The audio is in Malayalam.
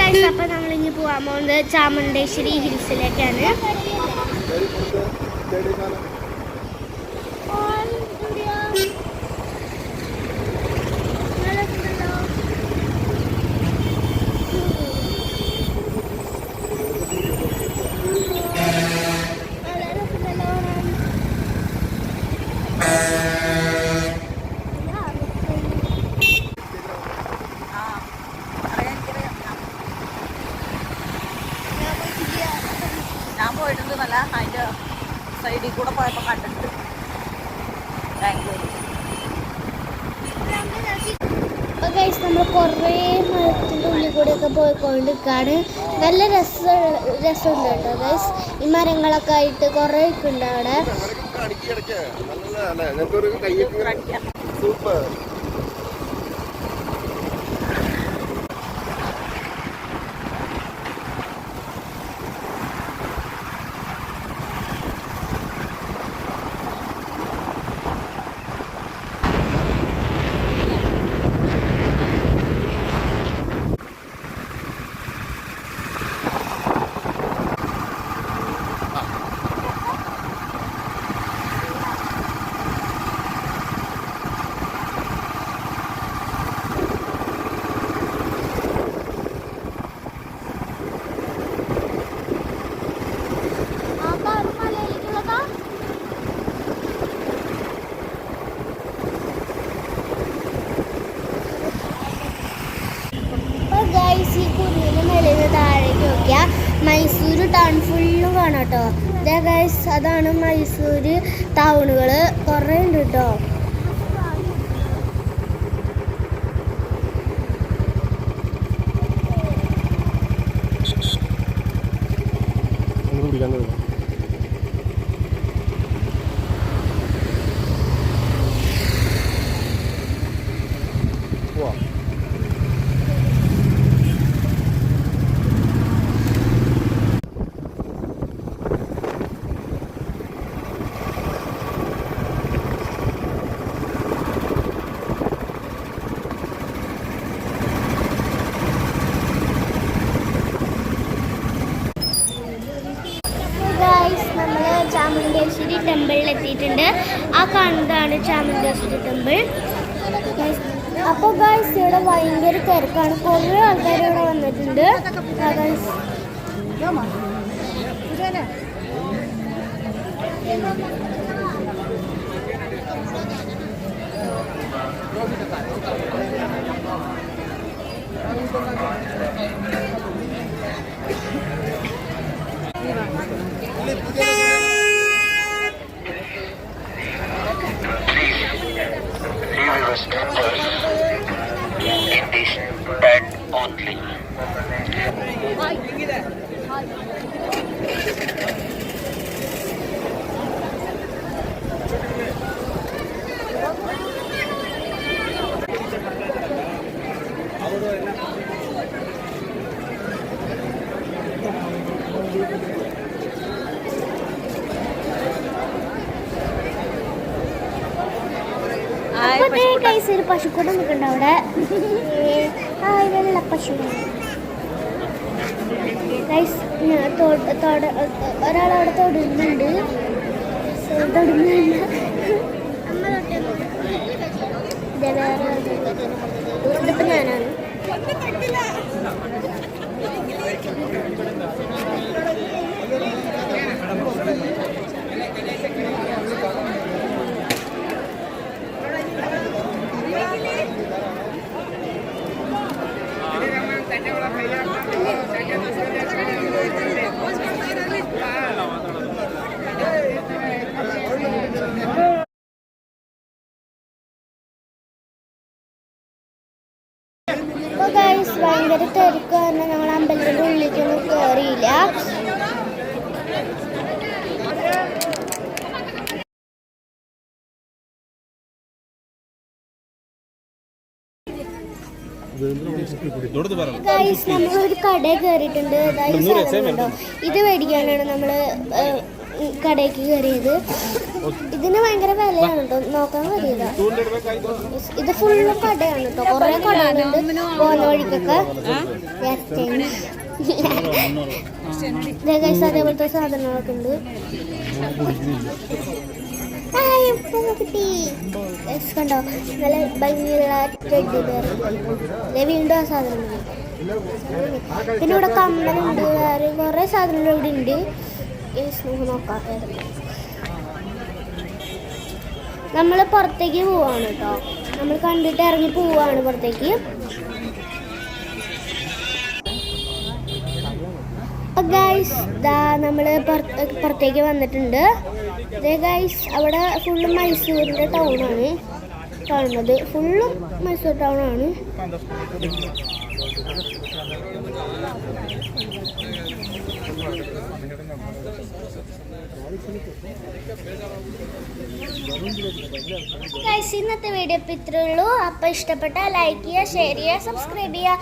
ഗൈസ്, അപ്പോൾ നമ്മളിനി പോകാൻ പോകുന്നത് ചാമുണ്ടേശ്വരി ഹിൽസിലേക്കാണ്. ഞാൻ പോയിട്ടുണ്ടെന്നല്ല, അതിൻ്റെ സൈഡിൽ കൂടെ പോയപ്പോൾ കണ്ടിട്ട് ബാംഗ്ലൂർ. അപ്പോൾ ഗൈസ്, നമ്മൾ കുറേ മരത്തിൻ്റെ ഉള്ളിൽ കൂടെയൊക്കെ പോയിക്കൊണ്ടിരിക്കുകയാണ്. നല്ല രസമുണ്ട് കേട്ടോ ഗൈസ്. ഈ മരങ്ങളൊക്കെ ആയിട്ട് കുറേ ഒക്കെ ഉണ്ട് അവിടെ. സൂപ്പർ. ഈ കുന്നിൻ്റെ മേളിൽ നിന്ന് താഴേക്ക് നോക്കിയാൽ മൈസൂർ ടൗൺ ഫുള്ളും കാണാം കേട്ടോ. ഇതേ ഗൈസ്, അതാണ് മൈസൂർ ടൗണുകൾ കുറേ ഉണ്ട് കേട്ടോ. ചാമുണ്ടേശ്വരി ടെമ്പിളിൽ എത്തിയിട്ടുണ്ട്. ആ കാണുന്നതാണ് ചാമുണ്ടേശ്വരി ടെമ്പിൾ. അപ്പോൾ ഗൈസ്, ഇവിടെ ഭയങ്കര തിരക്കാണ്. കുറേ ആൾക്കാർ ഇവിടെ വന്നിട്ടുണ്ട്. In this tent only. ഒരു പശുക്കൂടെ നിൽക്കുന്നുണ്ട് അവിടെ. വെള്ള പശു. ഒരാളവിടെ തൊടുന്നുണ്ട്. ഇതിപ്പോ ഞാനാണ്. ഭയങ്കര തിരക്ക് കാരണം ഞങ്ങൾ അമ്പലത്തിൻ്റെ ഉള്ളിലേക്കൊന്നും കയറിയില്ല. നമ്മളൊരു കടയിൽ കയറിയിട്ടുണ്ട്. ഇത് മേടിക്കാനാണ് നമ്മൾ കടയ്ക്ക് കയറിയത്. ഇതിന് ഭയങ്കര വിലയാണ് കേട്ടോ, നോക്കാൻ കഴിയില്ല. ഇത് ഫുള്ളും കടയാണ് കേട്ടോ, കുറേ കടകളുണ്ട് പോകുന്ന വഴിക്കൊക്കെ. അതേപോലത്തെ സാധനങ്ങളൊക്കെ ഉണ്ട്. കണ്ടോ നല്ല ഭംഗിയുള്ള ടെഡ്ഡി ബെയർ. വീണ്ടും ആ സാധനം. പിന്നെ ഇവിടെ കമ്മലുണ്ട്, വേറെ കുറേ സാധനങ്ങൾ ഇവിടെ ഉണ്ട്. നോക്കാത്തത് നമ്മൾ പുറത്തേക്ക് പോവാണ് കേട്ടോ. നമ്മൾ കണ്ടിട്ട് ഇറങ്ങി പോവാണ് പുറത്തേക്ക്. ഗൈസ് നമ്മൾ പുറത്തേക്ക് വന്നിട്ടുണ്ട്. ഗൈസ് അവിടെ ഫുള്ള് മൈസൂരിൻ്റെ ടൗണാണ് കാണുന്നത്. ഫുള്ളും മൈസൂർ ടൗണാണ്. ഗൈസ് ഇന്നത്തെ വീഡിയോ ഇത്രയേ ഉള്ളൂ. അപ്പോൾ ഇഷ്ടപ്പെട്ടാൽ ലൈക്ക് ചെയ്യുക, ഷെയർ ചെയ്യുക, സബ്സ്ക്രൈബ് ചെയ്യുക.